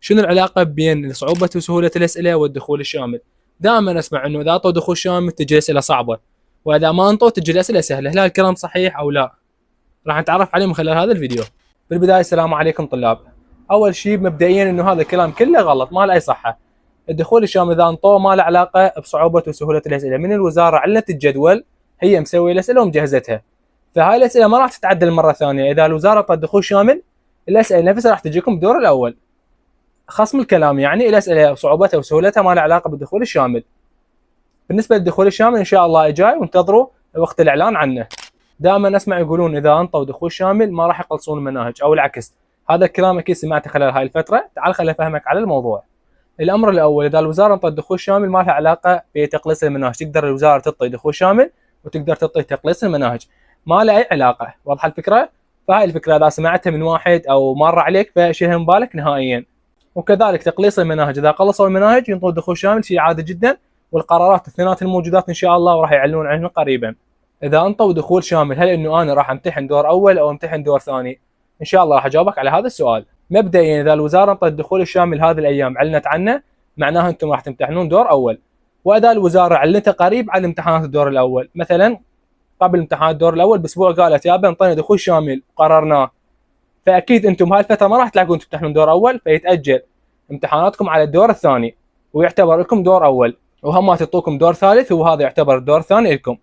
شنو العلاقه بين صعوبه وسهوله الاسئله والدخول الشامل؟ دائما اسمع انه اذا اعطوا دخول شامل تجي اسئله صعبه، واذا ما انطوا تجي الاسئله سهله، هل هالكلام صحيح او لا؟ راح نتعرف عليه من خلال هذا الفيديو. بالبدايه السلام عليكم طلاب. اول شيء مبدئيا انه هذا الكلام كله غلط، ما له اي صحه. الدخول الشامل اذا انطوه ما له علاقه بصعوبه وسهوله الاسئله، من الوزاره علت الجدول، هي مسويه الاسئله ومجهزتها، فهاي الاسئله ما راح تتعدل مره ثانيه. اذا الوزاره طت دخول شامل الاسئله نفسها راح تجيكم بالدور الاول. خصم الكلام يعني الاسئله صعوبتها وسهولتها ما لها علاقه بالدخول الشامل. بالنسبه للدخول الشامل ان شاء الله جاي وانتظروا وقت الاعلان عنه. دائما اسمع يقولون اذا انطوا دخول شامل ما راح يقلصون المناهج او العكس، هذا الكلام اكيد سمعته خلال هاي الفتره، تعال خليني افهمك على الموضوع. الامر الاول، اذا الوزاره انطت دخول شامل ما لها علاقه بتقليص المناهج، تقدر الوزاره تعطي دخول شامل وتقدر تعطي تقليص المناهج، ما لها اي علاقه، واضحه الفكره؟ فهاي الفكره اذا سمعتها من واحد او مر عليك فشيلها من بالك نهائيا. وكذلك تقليص المناهج، اذا قلصوا المناهج ينطون دخول شامل، شيء عادي جدا، والقرارات الاثنينات الموجودات ان شاء الله وراح يعلنون عنهم قريبا. اذا انطوا دخول شامل هل انه انا راح امتحن دور اول او امتحن دور ثاني؟ ان شاء الله راح اجاوبك على هذا السؤال. مبدئيا اذا الوزاره انطت الدخول الشامل هذه الايام اعلنت عنه، معناها انتم راح تمتحنون دور اول. واذا الوزاره علنتها قريب على امتحانات الدور الاول، مثلا قبل امتحانات الدور الاول باسبوع قالت يابا انطينا دخول شامل قررناه، فاكيد انتم هالفتره ما راح تلاقون تمتحنون دور اول، فيتاجل امتحاناتكم على الدور الثاني ويعتبر لكم دور اول، وهم تعطوكم دور ثالث وهذا يعتبر الدور الثاني لكم.